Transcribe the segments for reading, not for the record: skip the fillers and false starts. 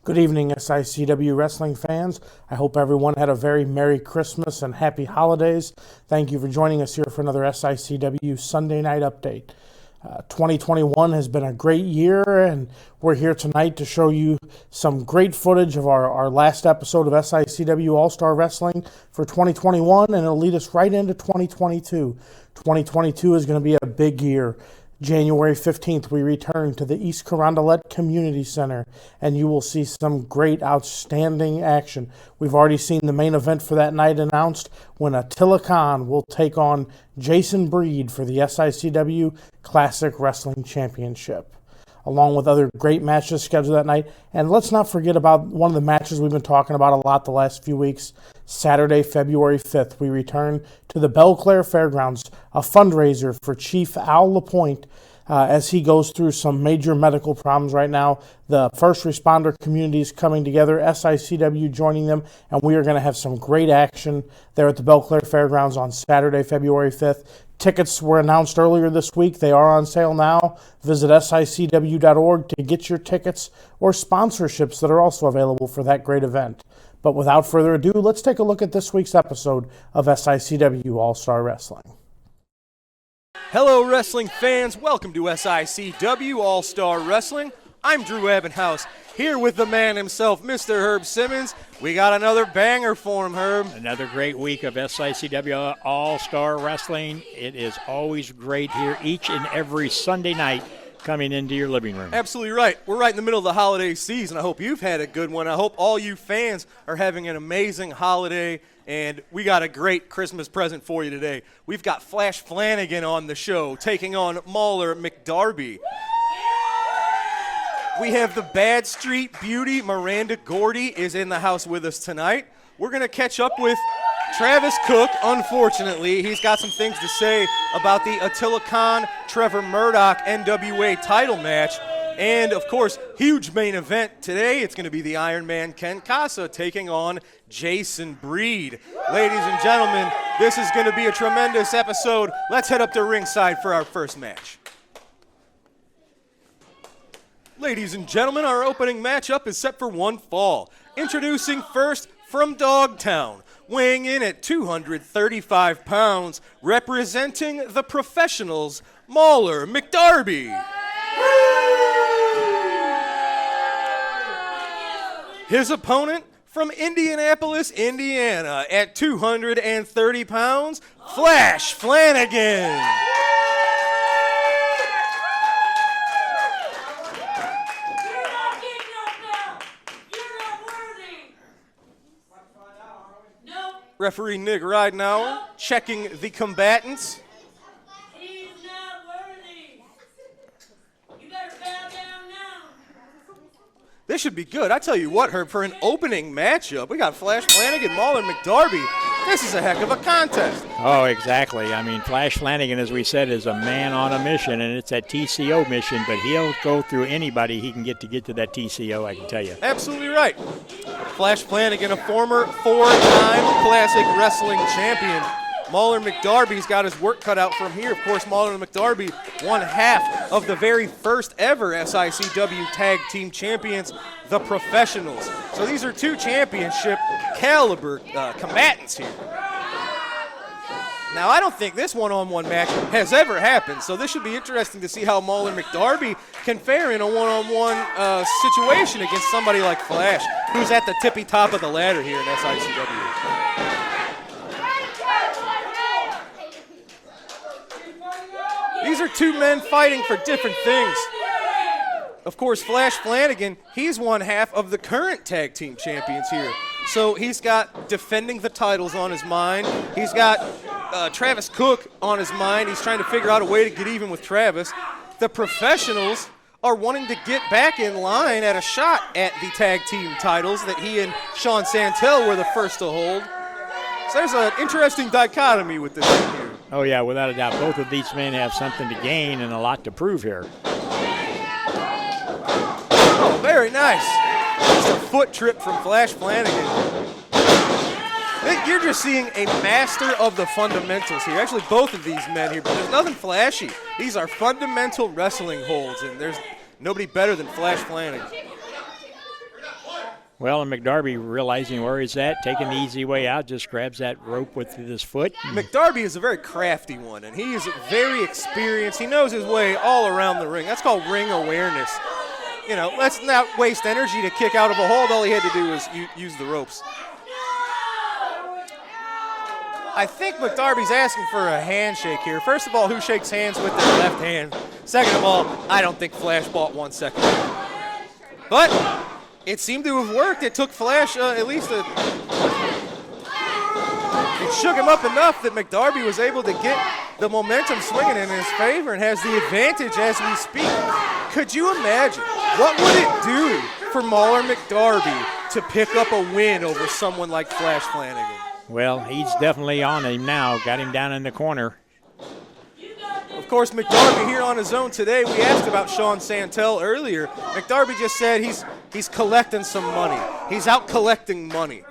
Good evening, SICW wrestling fans. I hope everyone had a very Merry Christmas and Happy Holidays. Thank you for joining us here for another SICW Sunday Night Update. 2021 has been a great year, and we're here tonight to show you some great footage of our last episode of SICW All-Star Wrestling for 2021, and it'll lead us right into 2022. 2022 is going to be a big year. January 15th, we return to the East Carondelet Community Center, and you will see some great, outstanding action. We've already seen the main event for that night announced when Attila Khan will take on Jason Breed for the SICW Classic Wrestling Championship, along with other great matches scheduled that night. And let's not forget about one of the matches we've been talking about a lot the last few weeks. Saturday, February 5th, we return to the Belle Claire Fairgrounds, a fundraiser for Chief Al LaPointe as he goes through some major medical problems right now. The first responder community is coming together, SICW joining them, and we are going to have some great action there at the Belle Claire Fairgrounds on Saturday, February 5th. Tickets were announced earlier this week. They are on sale now. Visit SICW.org to get your tickets or sponsorships that are also available for that great event. But without further ado, let's take a look at this week's episode of SICW All-Star Wrestling. Hello, wrestling fans. Welcome to SICW All-Star Wrestling. I'm Drew Ebenhouse, here with the man himself, Mr. Herb Simmons. We got another banger for him, Herb. Another great week of SICW All-Star Wrestling. It is always great here each and every Sunday night coming into your living room. Absolutely right. We're right in the middle of the holiday season. I hope you've had a good one. I hope all you fans are having an amazing holiday, and we got a great Christmas present for you today. We've got Flash Flanagan on the show, taking on Mauler McDarby. We have the Bad Street Beauty, Miranda Gordy, is in the house with us tonight. We're going to catch up with Travis Cook. Unfortunately, he's got some things to say about the Attila Khan, Trevor Murdoch NWA title match. And, of course, huge main event today. It's going to be the Iron Man Ken Casa taking on Jason Breed. Ladies and gentlemen, this is going to be a tremendous episode. Let's head up to ringside for our first match. Ladies and gentlemen, our opening matchup is set for one fall. Introducing first from Dogtown, weighing in at 235 pounds, representing the professionals, Mauler McDarby. His opponent from Indianapolis, Indiana, at 230 pounds, Flash Flanagan. Referee Nick Ridenauer checking the combatants. He's not worthy. You better bow down now. This should be good. I tell you what, Herb, for an opening matchup, we got Flash Flanagan, Mauler McDarby. This is a heck of a contest. Oh, exactly. I mean, Flash Flanagan, as we said, is a man on a mission, and it's that TCO mission, but he'll go through anybody he can get to that TCO, I can tell you. Absolutely right. Flash Flanagan, a former four-time classic wrestling champion. Mauler McDarby's got his work cut out from here. Of course, Mauler McDarby, one half of the very first ever SICW Tag Team Champions, the Professionals. So these are two championship caliber combatants here. Now, I don't think this one-on-one match has ever happened, so this should be interesting to see how Mauler McDarby can fare in a one-on-one situation against somebody like Flash, who's at the tippy top of the ladder here in SICW. These are two men fighting for different things. Of course, Flash Flanagan, he's one half of the current tag team champions here. So he's got defending the titles on his mind. He's got Travis Cook on his mind. He's trying to figure out a way to get even with Travis. The Professionals are wanting to get back in line at a shot at the tag team titles that he and Sean Santel were the first to hold. So there's an interesting dichotomy with this thing here. Oh, yeah, without a doubt. Both of these men have something to gain and a lot to prove here. Oh, very nice. Just a foot trip from Flash Flanagan. You're just seeing a master of the fundamentals here. Actually, both of these men here, but there's nothing flashy. These are fundamental wrestling holds, and there's nobody better than Flash Flanagan. Well, and McDarby realizing where he's at, taking the easy way out, just grabs that rope with his foot. McDarby is a very crafty one, and he is very experienced. He knows his way all around the ring. That's called ring awareness. You know, let's not waste energy to kick out of a hold. All he had to do was use the ropes. I think McDarby's asking for a handshake here. First of all, who shakes hands with their left hand? Second of all, I don't think Flash bought 1 second. But it seemed to have worked. It took Flash at least it shook him up enough that McDarby was able to get the momentum swinging in his favor and has the advantage as we speak. Could you imagine what would it do for Mauler McDarby to pick up a win over someone like Flash Flanagan? Well, he's definitely on him now. Got him down in the corner. Of course, McDarby here on his own today. We asked about Sean Santel earlier. McDarby just said he's collecting some money. He's out collecting money.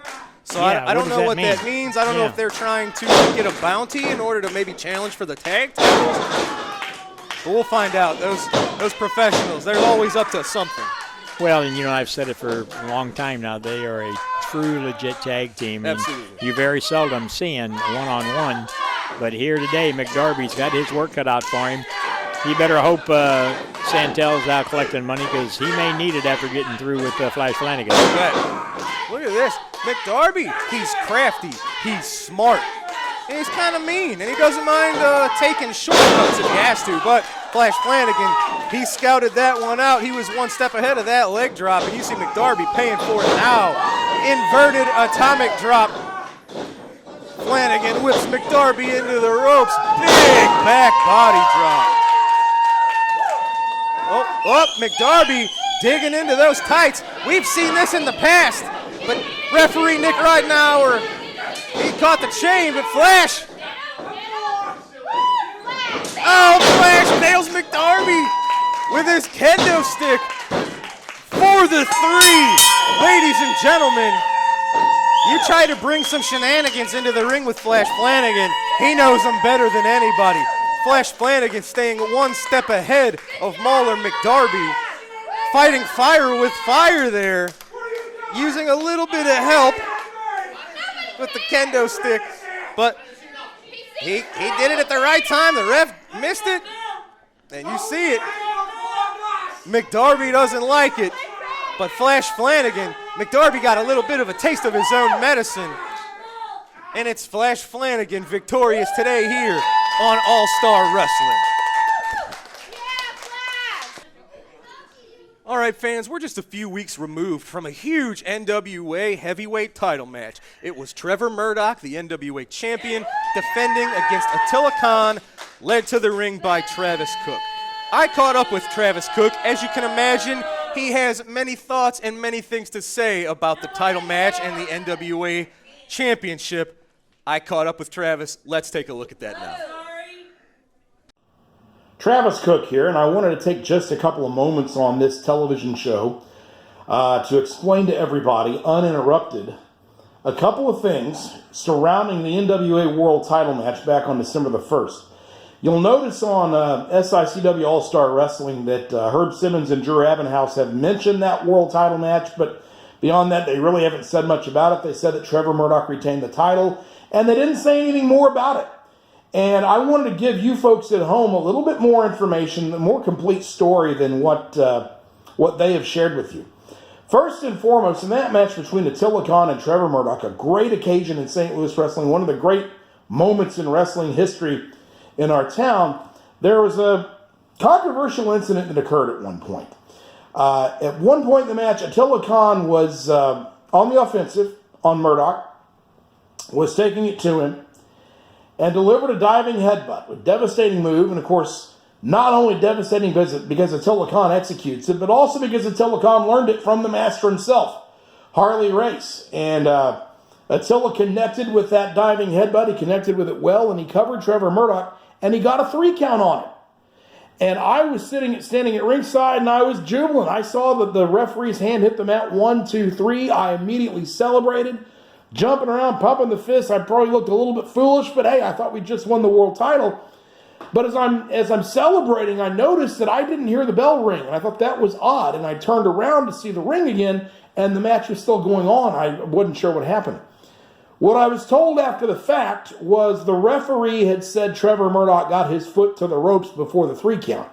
So Yeah, I don't know what mean? that means. I don't know Yeah. if they're trying to get a bounty in order to maybe challenge for the tag titles. But we'll find out. Those professionals, they're always up to something. Well, and I've said it for a long time now. They are a true, legit tag team. And Absolutely. you very seldom seeing one-on-one. But here today, McDarby's got his work cut out for him. He better hope Santel's out collecting money because he may need it after getting through with Flash Flanagan. But look at this. McDarby, he's crafty. He's smart. And he's kind of mean. And he doesn't mind taking shortcuts if he has to. But Flash Flanagan, he scouted that one out. He was one step ahead of that leg drop. And you see McDarby paying for it now. Inverted atomic drop. Flanagan whips McDarby into the ropes. Big back body drop. Oh, McDarby digging into those tights. We've seen this in the past, but referee Nick Ridenauer, he caught the chain, but Flash. Oh, Flash nails McDarby with his kendo stick for the 3. Ladies and gentlemen, you try to bring some shenanigans into the ring with Flash Flanagan, he knows them better than anybody. Flash Flanagan staying one step ahead of Mauler McDarby, fighting fire with fire there, using a little bit of help with the kendo stick, but he did it at the right time. The ref missed it, and you see it. McDarby doesn't like it, but Flash Flanagan, McDarby got a little bit of a taste of his own medicine, and it's Flash Flanagan victorious today here on All-Star Wrestling. All right, fans, we're just a few weeks removed from a huge NWA heavyweight title match. It was Trevor Murdoch, the NWA champion, defending against Attila Khan, led to the ring by Travis Cook. I caught up with Travis Cook. As you can imagine, he has many thoughts and many things to say about the title match and the NWA championship. I caught up with Travis. Let's take a look at that now. Travis Cook here, and I wanted to take just a couple of moments on this television show to explain to everybody, uninterrupted, a couple of things surrounding the NWA World Title match back on December the 1st. You'll notice on SICW All-Star Wrestling that Herb Simmons and Drew Abbenhouse have mentioned that World Title match, but beyond that, they really haven't said much about it. They said that Trevor Murdoch retained the title, and they didn't say anything more about it. And I wanted to give you folks at home a little bit more information, a more complete story than what they have shared with you. First and foremost, in that match between Attila Khan and Trevor Murdoch, a great occasion in St. Louis wrestling, one of the great moments in wrestling history in our town, there was a controversial incident that occurred at one point. At one point in the match, Attila Khan was on the offensive on Murdoch, was taking it to him, and delivered a diving headbutt, a devastating move, and of course, not only devastating because Attila Khan executes it, but also because Attila Khan learned it from the master himself, Harley Reyes. And Attila connected with that diving headbutt, he connected with it well, and he covered Trevor Murdoch, and he got a 3 count on it. And I was standing at ringside, and I was jubilant. I saw that the referee's hand hit the mat 1, 2, 3. I immediately celebrated, jumping around, pumping the fist. I probably looked a little bit foolish, but hey, I thought we just won the world title. But as I'm celebrating, I noticed that I didn't hear the bell ring, and I thought that was odd. And I turned around to see the ring again, and the match was still going on. I wasn't sure what happened. What I was told after the fact was the referee had said Trevor Murdoch got his foot to the ropes before the 3 count.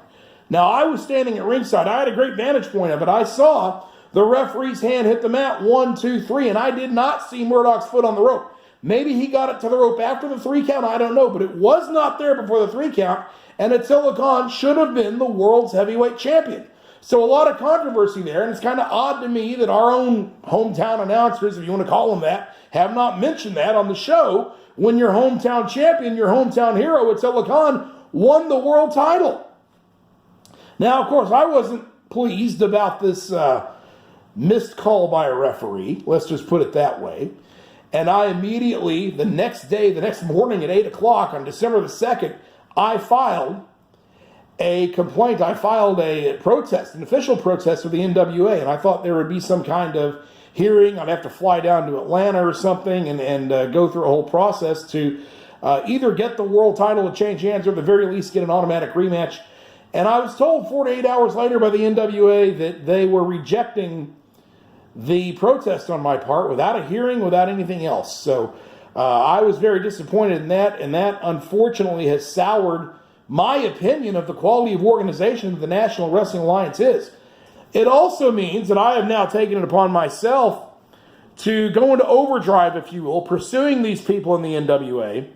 Now, I was standing at ringside. I had a great vantage point of it. I saw the referee's hand hit the mat, 1, 2, 3, and I did not see Murdoch's foot on the rope. Maybe he got it to the rope after the 3 count, I don't know, but it was not there before the 3 count, and Attila Khan should have been the world's heavyweight champion. So a lot of controversy there, and it's kind of odd to me that our own hometown announcers, if you want to call them that, have not mentioned that on the show when your hometown champion, your hometown hero, Attila Khan, won the world title. Now, of course, I wasn't pleased about this missed call by a referee. Let's just put it that way. And I immediately, the next morning at 8 o'clock on December the 2nd, I filed a complaint. I filed a protest, an official protest with the NWA, and I thought there would be some kind of hearing. I'd have to fly down to Atlanta or something and go through a whole process to either get the world title to change hands or at the very least get an automatic rematch. And I was told 48 hours later by the NWA that they were rejecting the protest on my part without a hearing, without anything else. So I was very disappointed in that, and that unfortunately has soured my opinion of the quality of organization that the National Wrestling Alliance is. It also means that I have now taken it upon myself to go into overdrive, if you will, pursuing these people in the NWA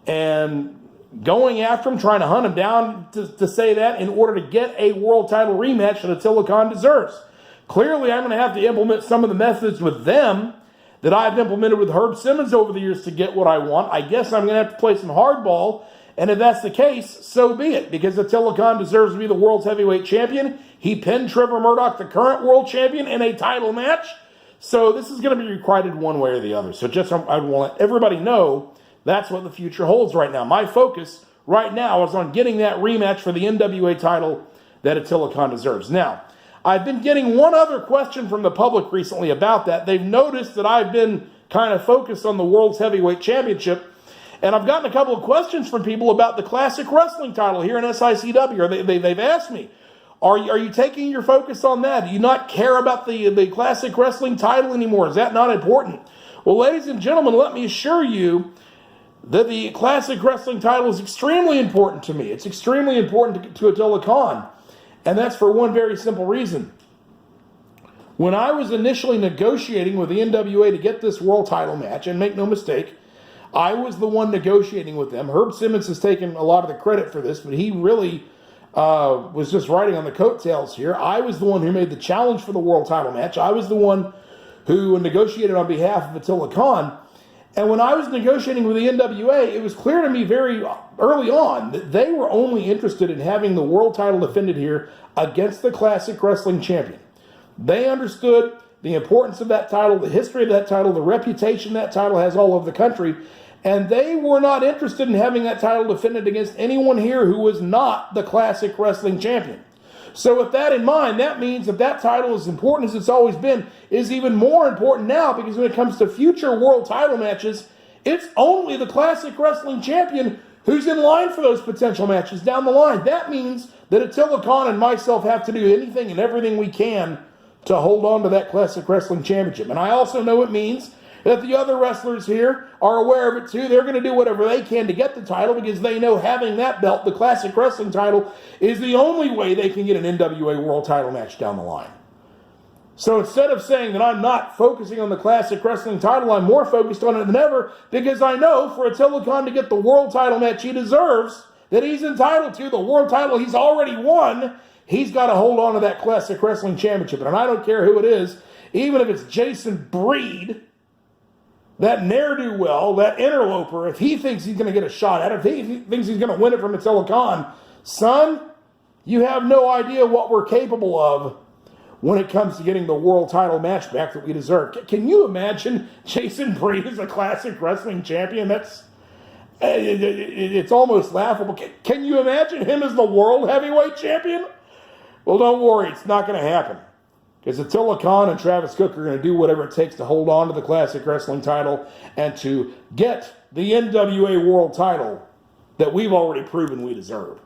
and going after them, trying to hunt them down to say that in order to get a world title rematch that Attila Khan deserves. Clearly, I'm going to have to implement some of the methods with them that I've implemented with Herb Simmons over the years to get what I want. I guess I'm going to have to play some hardball. And if that's the case, so be it, because Attila Khan deserves to be the world's heavyweight champion. He pinned Trevor Murdoch, the current world champion, in a title match. So this is going to be requited one way or the other. So just I want to let everybody know that's what the future holds right now. My focus right now is on getting that rematch for the NWA title that Attila Khan deserves. Now, I've been getting one other question from the public recently about that. They've noticed that I've been kind of focused on the World's Heavyweight Championship. And I've gotten a couple of questions from people about the Classic Wrestling title here in SICW. They've asked me, are you taking your focus on that? Do you not care about the Classic Wrestling title anymore? Is that not important? Well, ladies and gentlemen, let me assure you that the Classic Wrestling title is extremely important to me. It's extremely important to Attila Khan. And that's for one very simple reason. When I was initially negotiating with the NWA to get this world title match, and make no mistake, I was the one negotiating with them. Herb Simmons has taken a lot of the credit for this, but he really was just riding on the coattails here. I was the one who made the challenge for the world title match. I was the one who negotiated on behalf of Attila Khan. And when I was negotiating with the NWA, it was clear to me very early on that they were only interested in having the world title defended here against the Classic Wrestling champion. They understood the importance of that title, the history of that title, the reputation that title has all over the country, and they were not interested in having that title defended against anyone here who was not the Classic Wrestling champion. So with that in mind, that means that title, as important as it's always been, is even more important now, because when it comes to future world title matches, it's only the Classic Wrestling champion who's in line for those potential matches down the line. That means that Attila Khan and myself have to do anything and everything we can to hold on to that Classic Wrestling Championship. And I also know it means that the other wrestlers here are aware of it too. They're going to do whatever they can to get the title, because they know having that belt, the Classic Wrestling title, is the only way they can get an NWA World title match down the line. So instead of saying that I'm not focusing on the Classic Wrestling title, I'm more focused on it than ever, because I know for Attila Khan to get the world title match he deserves, that he's entitled to, the world title he's already won, he's got to hold on to that Classic Wrestling Championship. And I don't care who it is, even if it's Jason Breed, that ne'er-do-well, that interloper, if he thinks he's going to get a shot at it, if he thinks he's going to win it from Attila Khan, son, you have no idea what we're capable of when it comes to getting the world title match back that we deserve. Can you imagine Jason Breed as a Classic Wrestling champion? It's almost laughable. Can you imagine him as the world heavyweight champion? Well, don't worry, it's not going to happen. Because Attila Khan and Travis Cook are going to do whatever it takes to hold on to the Classic Wrestling title and to get the NWA World title that we've already proven we deserve.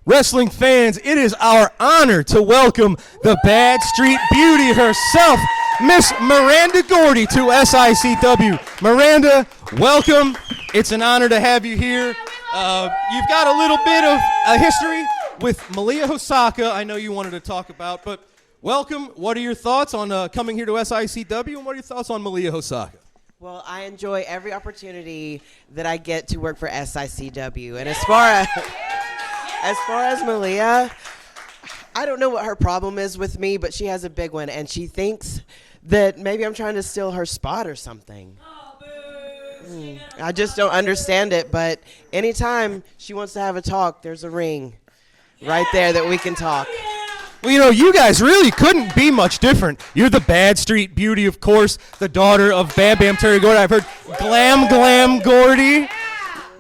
Wrestling fans, it is our honor to welcome the Bad Street Beauty herself, Miss Miranda Gordy to SICW. Miranda, welcome. It's an honor to have you here. You've got a little bit of a history with Malia Hosaka I know you wanted to talk about, but welcome. What are your thoughts on coming here to SICW, and what are your thoughts on Malia Hosaka? Well, I enjoy every opportunity that I get to work for SICW. And as far as Malia, I don't know what her problem is with me, but she has a big one, and she thinks that maybe I'm trying to steal her spot or something. I just don't understand it, but anytime she wants to have a talk, there's a ring right there that we can talk. Well, you know, you guys really couldn't be much different. You're the Bad Street Beauty, of course, the daughter of Bam Bam Terry Gordy. I've heard Glam Gordy,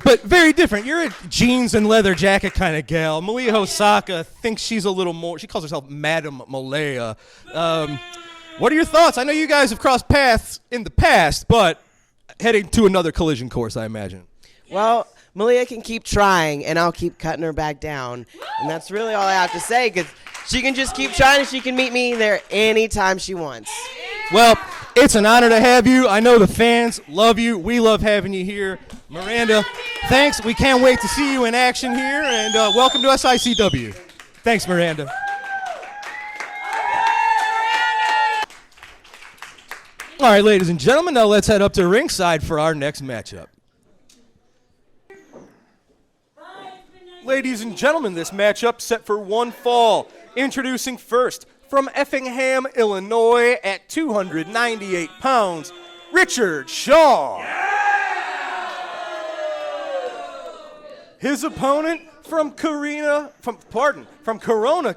but very different. You're a jeans and leather jacket kind of gal. Malia Hosaka thinks she's a little more, she calls herself Madam Malaya. What are your thoughts? I know you guys have crossed paths in the past, but heading to another collision course, I imagine. Well, Malia can keep trying, and I'll keep cutting her back down. And that's really all I have to say, because she can just keep trying, and she can meet me there anytime she wants. Well, it's an honor to have you. I know the fans love you. We love having you here. Miranda, thanks. We can't wait to see you in action here, and welcome to SICW. Thanks, Miranda. All right, ladies and gentlemen, now let's head up to ringside for our next matchup. Ladies and gentlemen, this matchup set for one fall. Introducing first, from Effingham, Illinois, at 298 pounds, Richard Shaw. His opponent from Corona,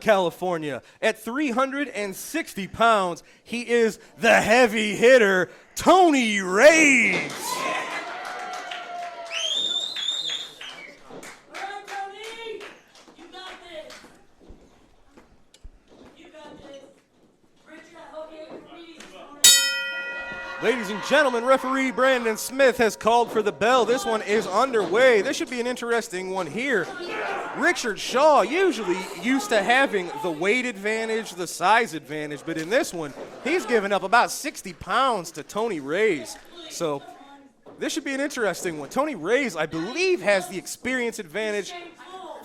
California, at 360 pounds, he is the heavy hitter, Tony Reyes. Ladies and gentlemen, referee Brandon Smith has called for the bell. This one is underway. This should be an interesting one here. Richard Shaw usually used to having the weight advantage, the size advantage, but in this one, he's given up about 60 pounds to Tony Reyes. So this should be an interesting one. Tony Reyes, I believe, has the experience advantage.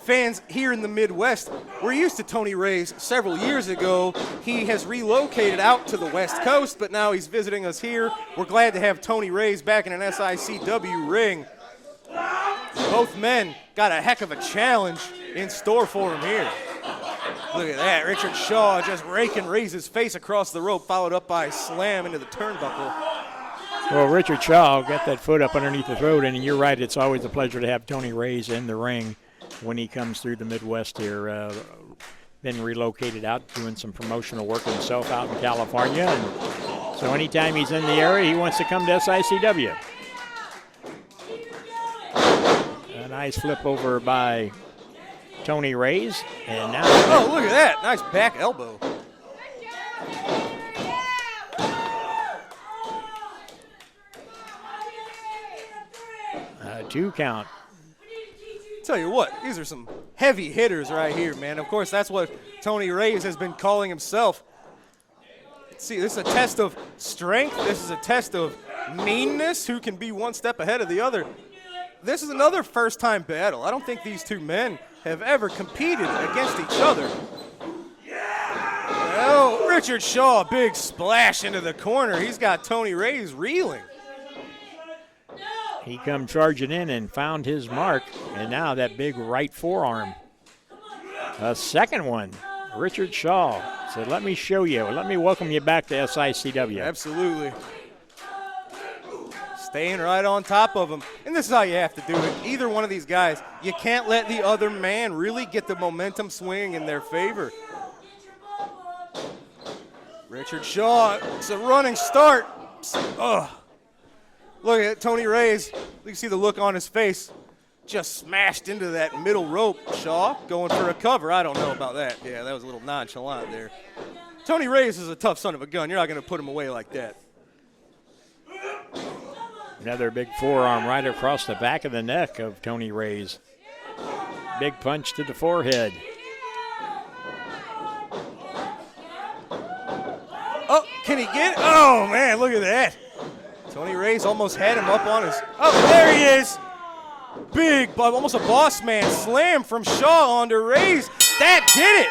Fans here in the Midwest, we're used to Tony Reyes several years ago. He has relocated out to the West Coast, but now he's visiting us here. We're glad to have Tony Reyes back in an SICW ring. Both men got a heck of a challenge in store for him here. Look at that, Richard Shaw just raking Reyes' face across the rope, followed up by a slam into the turnbuckle. Well, Richard Shaw got that foot up underneath the throat, and you're right, it's always a pleasure to have Tony Reyes in the ring when he comes through the Midwest here. Been relocated out, doing some promotional work himself out in California. And so anytime he's in the area, he wants to come to SICW. A nice flip over by Tony Reyes. And now. Oh, look at that. Nice back elbow. Two count. Tell you what, these are some heavy hitters right here, man. Of course, that's what Tony Reyes has been calling himself. See, this is a test of strength. This is a test of meanness, who can be one step ahead of the other. This is another first-time battle. I don't think these two men have ever competed against each other. Oh, Richard Shaw, big splash into the corner. He's got Tony Reyes reeling. He come charging in and found his mark, and now that big right forearm. A second one, Richard Shaw said, let me show you, let me welcome you back to SICW. Absolutely. Staying right on top of him. And this is how you have to do it. Either one of these guys, you can't let the other man really get the momentum swing in their favor. Richard Shaw, it's a running start. Ugh. Look at Tony Reyes. You can see the look on his face. Just smashed into that middle rope. Shaw going for a cover. I don't know about that. Yeah, that was a little nonchalant there. Tony Reyes is a tough son of a gun. You're not going to put him away like that. Another big forearm right across the back of the neck of Tony Reyes. Big punch to the forehead. Oh, Can he get it? Oh, man, look at that. Tony Reyes almost had him up on his. Oh, there he is. Big, almost a boss man slam from Shaw onto Reyes. That did it.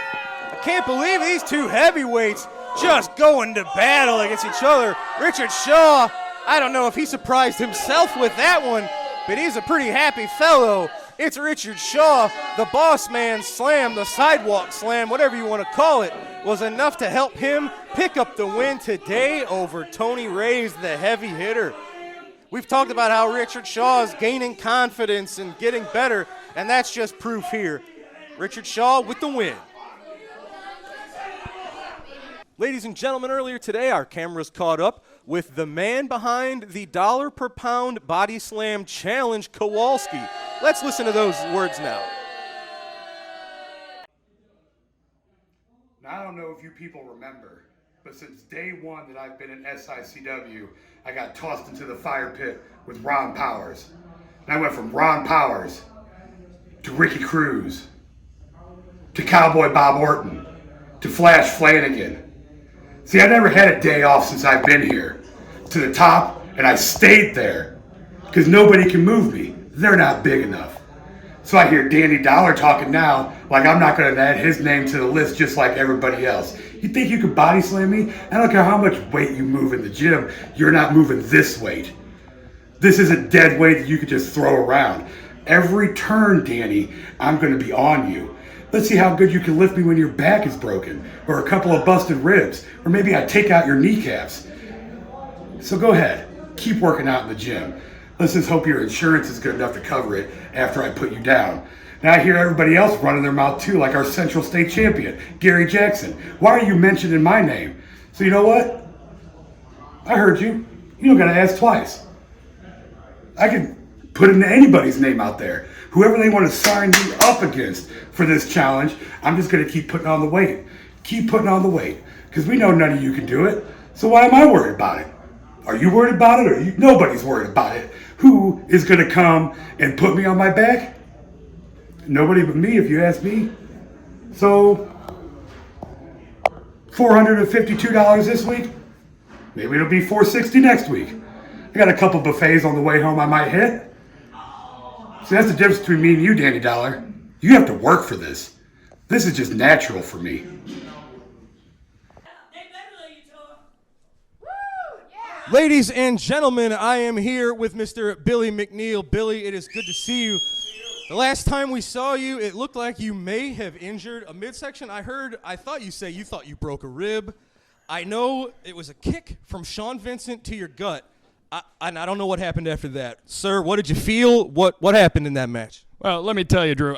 I can't believe these two heavyweights just going to battle against each other. Richard Shaw, I don't know if he surprised himself with that one, but he's a pretty happy fellow. It's Richard Shaw. The boss man slam, the sidewalk slam, whatever you want to call it, was enough to help him pick up the win today over Tony Reyes, the heavy hitter. We've talked about how Richard Shaw is gaining confidence and getting better, and that's just proof here. Richard Shaw with the win. Ladies and gentlemen, earlier today, our cameras caught up with the man behind the $1 per pound body slam challenge, Kowalski. Let's listen to those words now. Now, I don't know if you people remember, but since day one that I've been in SICW, I got tossed into the fire pit with Ron Powers. And I went from Ron Powers to Ricky Cruz to Cowboy Bob Orton to Flash Flanagan. See, I never had a day off since I've been here. To the top, and I stayed there. Because nobody can move me. They're not big enough. So I hear Danny Dollar talking now like I'm not going to add his name to the list just like everybody else. You think you could body slam me? I don't care how much weight you move in the gym, you're not moving this weight. This is a dead weight that you could just throw around. Every turn, Danny, I'm going to be on you. Let's see how good you can lift me when your back is broken, or a couple of busted ribs, or maybe I take out your kneecaps. So go ahead, keep working out in the gym. Let's just hope your insurance is good enough to cover it after I put you down. Now I hear everybody else running their mouth too, like our Central State champion, Gary Jackson. Why are you mentioning my name? So you know what? I heard you. You don't gotta ask twice. I can put into anybody's name out there. Whoever they want to sign me up against for this challenge, I'm just gonna keep putting on the weight. Keep putting on the weight. Because we know none of you can do it. So why am I worried about it? Are you worried about it, or nobody's worried about it? Who is going to come and put me on my back? Nobody but me, if you ask me. So, $452 this week. Maybe it'll be $460 next week. I got a couple buffets on the way home I might hit. See, that's the difference between me and you, Danny Dollar. You have to work for this. This is just natural for me. Ladies and gentlemen, I am here with Mr. Billy McNeil. Billy, it is good to see you. The last time we saw you, it looked like you may have injured a midsection. I thought you say you thought you broke a rib. I know it was a kick from Sean Vincent to your gut. I don't know what happened after that. Sir, what did you feel? What happened in that match? Well, let me tell you, Drew.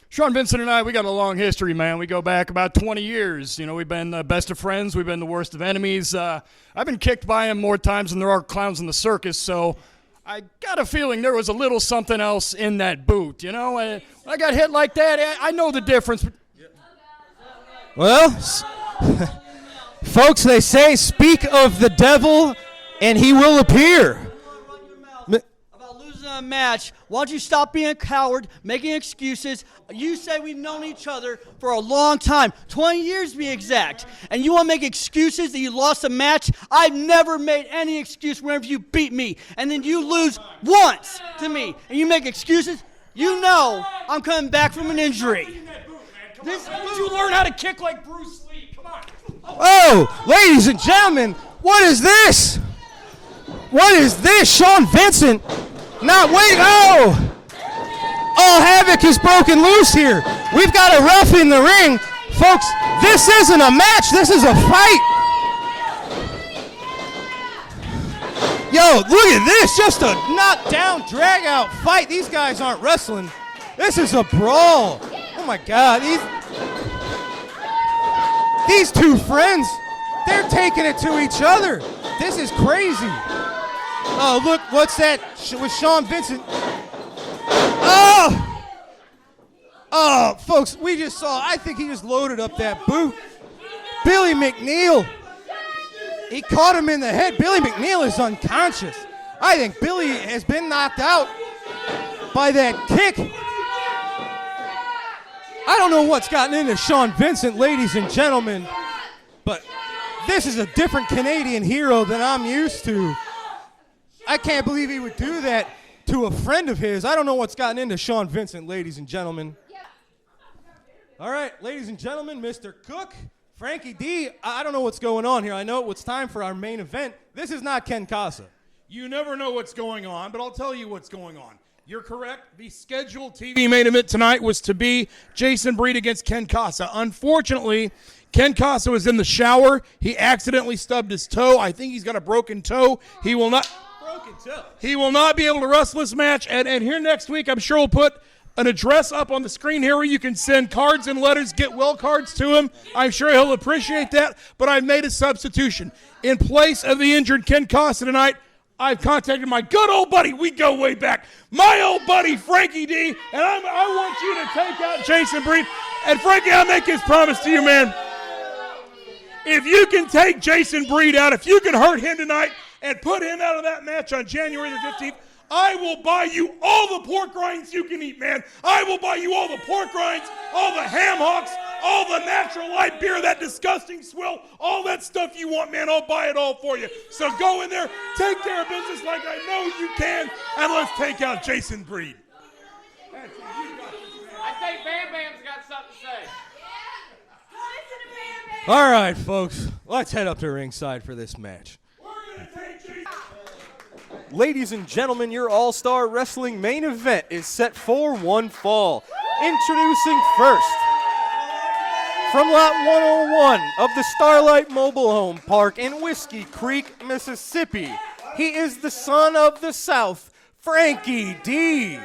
Sean Vincent and I, we got a long history, man. We go back about 20 years. You know, we've been the best of friends. We've been the worst of enemies. I've been kicked by him more times than there are clowns in the circus, so I got a feeling there was a little something else in that boot. You know, when I got hit like that, I know the difference. Well, folks, they say, speak of the devil, and he will appear. A match. Why don't you stop being a coward, making excuses? You say we've known each other for a long time, 20 years to be exact, and you want to make excuses that you lost a match? I've never made any excuse whenever you beat me, and then you lose once to me, and you make excuses? You know I'm coming back from an injury. Did you learn how to kick like Bruce Lee? Come on. Oh, ladies and gentlemen, what is this? What is this? Sean Vincent not waiting. Oh! All havoc is broken loose here. We've got a ref in the ring. Folks, this isn't a match. This is a fight. Yo, look at this. Just a knockdown, drag-out fight. These guys aren't wrestling. This is a brawl. Oh, my God. These two friends, they're taking it to each other. This is crazy. Oh, look, what's that with Sean Vincent? Oh, folks, we just saw, I think he just loaded up that boot. Billy McNeil, he caught him in the head. Billy McNeil is unconscious. I think Billy has been knocked out by that kick. I don't know what's gotten into Sean Vincent, ladies and gentlemen, but This is a different Canadian hero than I'm used to. I can't believe he would do that to a friend of his. I don't know what's gotten into Sean Vincent, ladies and gentlemen. All right, ladies and gentlemen, Mr. Cook, Frankie D, I don't know what's going on here. I know it's time for our main event. This is not Ken Casa. You never know what's going on, but I'll tell you what's going on. You're correct. The scheduled TV main event tonight was to be Jason Breed against Ken Casa. Unfortunately, Ken Casa was in the shower. He accidentally stubbed his toe. I think he's got a broken toe. He will not be able to wrestle this match. And here next week, I'm sure we'll put an address up on the screen here where you can send cards and letters, get well cards to him. I'm sure he'll appreciate that. But I've made a substitution. In place of the injured Ken Casa tonight, I've contacted my good old buddy. We go way back. My old buddy, Frankie D. And I want you to take out Jason Breed. And Frankie, I'll make this promise to you, man. If you can take Jason Breed out, if you can hurt him tonight and put him out of that match on January the 15th, I will buy you all the pork rinds you can eat, man. I will buy you all the pork rinds, all the ham hocks, all the natural light beer, that disgusting swill, all that stuff you want, man. I'll buy it all for you. So go in there, take care of business like I know you can, and let's take out Jason Breed. I think Bam Bam's got something to say. All right, folks, let's head up to ringside for this match. Ladies and gentlemen, your All-Star Wrestling main event is set for one fall. Introducing first, from Lot 101 of the Starlight Mobile Home Park in Whiskey Creek, Mississippi, he is the son of the South, Frankie D.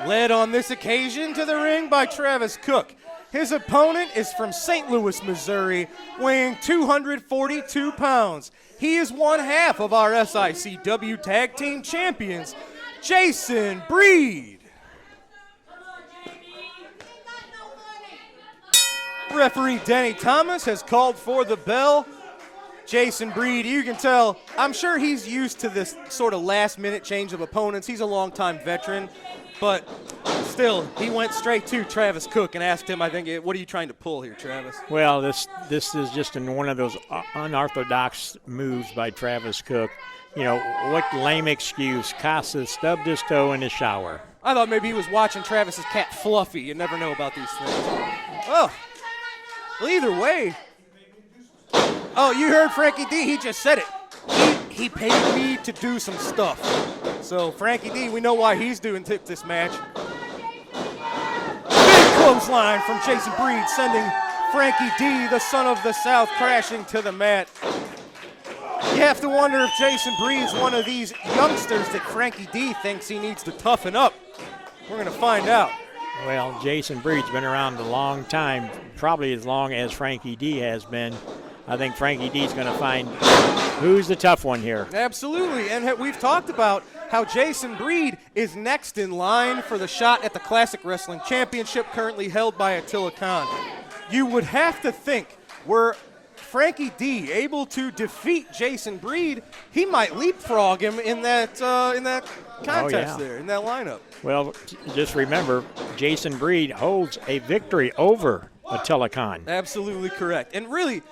Led on this occasion to the ring by Travis Cook. His opponent is from St. Louis, Missouri, weighing 242 pounds. He is one half of our SICW Tag Team Champions, Jason Breed. Referee Denny Thomas has called for the bell. Jason Breed, you can tell, I'm sure he's used to this sort of last-minute change of opponents. He's a longtime veteran, but still, he went straight to Travis Cook and asked him, I think, what are you trying to pull here, Travis? Well, this is just in one of those unorthodox moves by Travis Cook. You know, what lame excuse. Casa stubbed his toe in the shower. I thought maybe he was watching Travis's cat Fluffy. You never know about these things. Oh, well, either way. Oh, you heard Frankie D. He just said it. He paid me to do some stuff. So, Frankie D., we know why he's doing this match. Big clothesline from Jason Breed, sending Frankie D., the son of the South, crashing to the mat. You have to wonder if Jason Breed's one of these youngsters that Frankie D. thinks he needs to toughen up. We're going to find out. Well, Jason Breed's been around a long time, probably as long as Frankie D. has been. I think Frankie D's going to find who's the tough one here. Absolutely, and we've talked about how Jason Breed is next in line for the shot at the Classic Wrestling Championship currently held by Attila Khan. You would have to think, were Frankie D able to defeat Jason Breed, he might leapfrog him in that contest there, in that lineup. Well, just remember, Jason Breed holds a victory over Attila Khan. Absolutely correct. And really,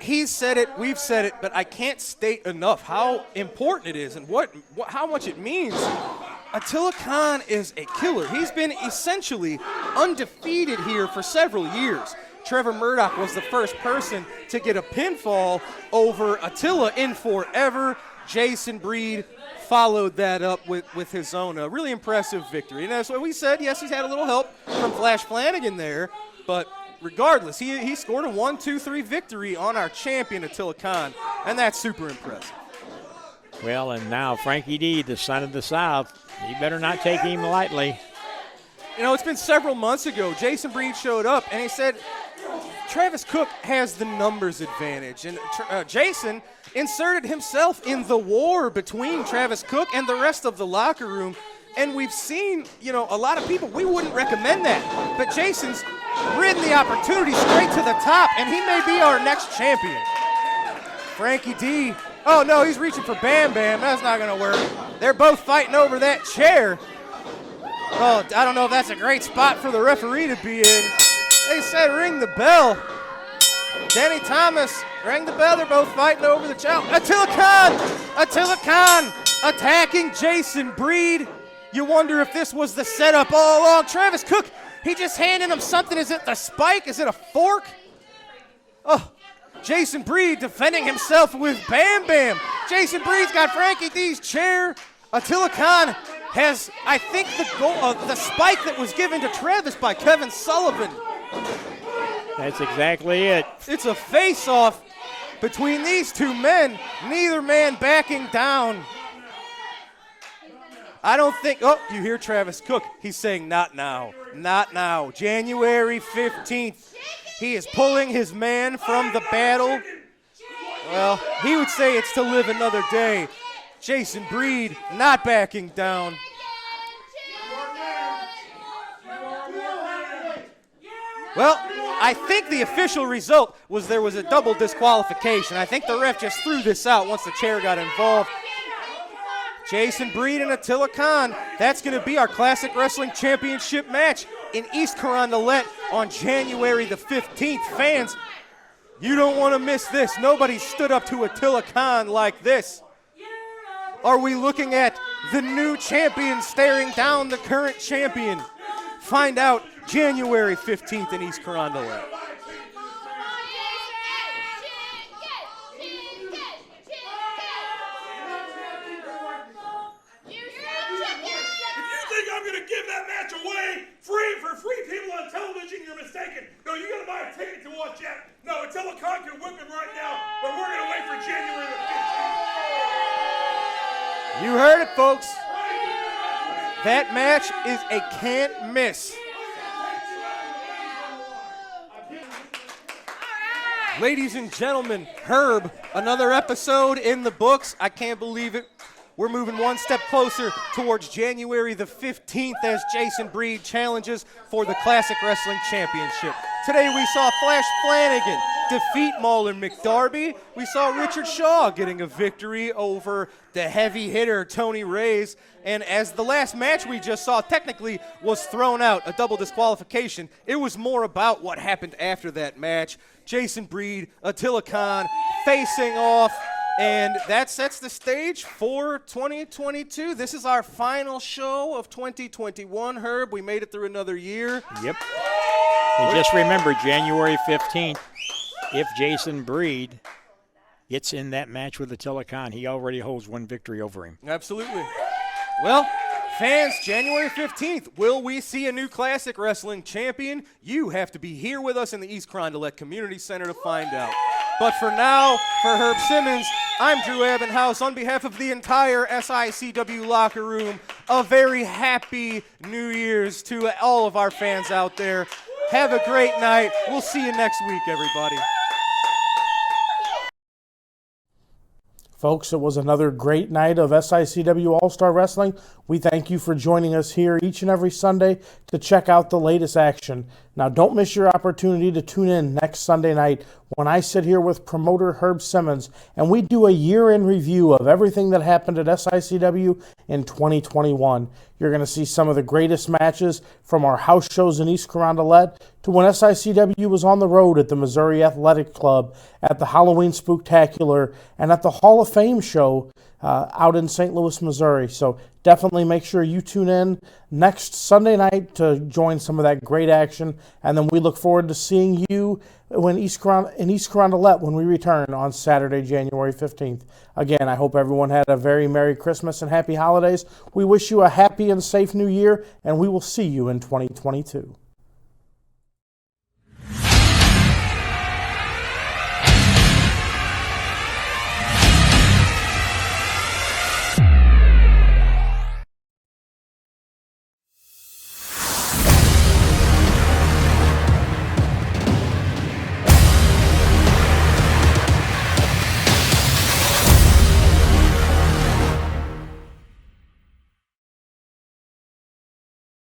he's said it, we've said it, but I can't state enough how important it is and how much it means. Attila Khan is a killer. He's been essentially undefeated here for several years. Trevor Murdoch was the first person to get a pinfall over Attila in forever. Jason Breed followed that up with his own really impressive victory. And that's what we said. Yes, he's had a little help from Flash Flanagan there, but regardless, he scored a 1-2-3 victory on our champion, Attila Khan, and that's super impressive. Well, and now Frankie D, the son of the South, you better not take him lightly. You know, it's been several months ago. Jason Breed showed up, and he said Travis Cook has the numbers advantage. And Jason inserted himself in the war between Travis Cook and the rest of the locker room. And we've seen, you know, a lot of people, we wouldn't recommend that. But Jason's ridden the opportunity straight to the top, and he may be our next champion. Frankie D. Oh, no, he's reaching for Bam Bam. That's not going to work. They're both fighting over that chair. Oh, I don't know if that's a great spot for the referee to be in. They said ring the bell. Danny Thomas rang the bell. They're both fighting over the challenge. Attila Khan attacking Jason Breed. You wonder if this was the setup all along. Travis Cook, he just handed him something. Is it the spike? Is it a fork? Oh, Jason Breed defending himself with Bam Bam. Jason Breed's got Frankie D's chair. Attila Khan has, I think, the spike that was given to Travis by Kevin Sullivan. That's exactly it. It's a face-off between these two men, neither man backing down. I don't think, oh, you hear Travis Cook. He's saying, not now, not now. January 15th, he is pulling his man from the battle. Well, he would say it's to live another day. Jason Breed not backing down. Well, I think the official result was there was a double disqualification. I think the ref just threw this out once the chair got involved. Jason Breed and Attila Khan, that's going to be our Classic Wrestling Championship match in East Carondelet on January the 15th. Fans, you don't want to miss this. Nobody stood up to Attila Khan like this. Are we looking at the new champion staring down the current champion? Find out January 15th in East Carondelet. Free people on television, you're mistaken. No, you gotta buy a ticket to watch that. No, Attila Khan can whip him right now, but we're gonna wait for January the 15th. You heard it, folks. That match is a can't miss. Ladies and gentlemen, Herb, another episode in the books. I can't believe it. We're moving one step closer towards January the 15th as Jason Breed challenges for the Classic Wrestling Championship. Today we saw Flash Flanagan defeat Mauler McDarby. We saw Richard Shaw getting a victory over the heavy hitter Tony Reyes. And as the last match we just saw technically was thrown out, a double disqualification, it was more about what happened after that match. Jason Breed, Attila Khan facing off. And that sets the stage for 2022. This is our final show of 2021, Herb. We made it through another year. Yep. And just remember, January 15th, if Jason Breed gets in that match with Attila Khan, he already holds one victory over him. Absolutely. Well, fans, January 15th, will we see a new Classic Wrestling champion? You have to be here with us in the East Carondelet Community Center to find out. But for now, for Herb Simmons, I'm Drew Abbenhouse. On behalf of the entire SICW locker room, a very happy New Year's to all of our fans out there. Have a great night. We'll see you next week, everybody. Folks, it was another great night of SICW All-Star Wrestling. We thank you for joining us here each and every Sunday to check out the latest action. Now, don't miss your opportunity to tune in next Sunday night when I sit here with promoter Herb Simmons and we do a year-in review of everything that happened at SICW in 2021. You're going to see some of the greatest matches from our house shows in East Carondelet to when SICW was on the road at the Missouri Athletic Club, at the Halloween Spooktacular, and at the Hall of Fame show out in St. Louis, Missouri. So definitely make sure you tune in next Sunday night to join some of that great action. And then we look forward to seeing you in East Carondelet when we return on Saturday, January 15th. Again, I hope everyone had a very Merry Christmas and Happy Holidays. We wish you a happy and safe New Year, and we will see you in 2022.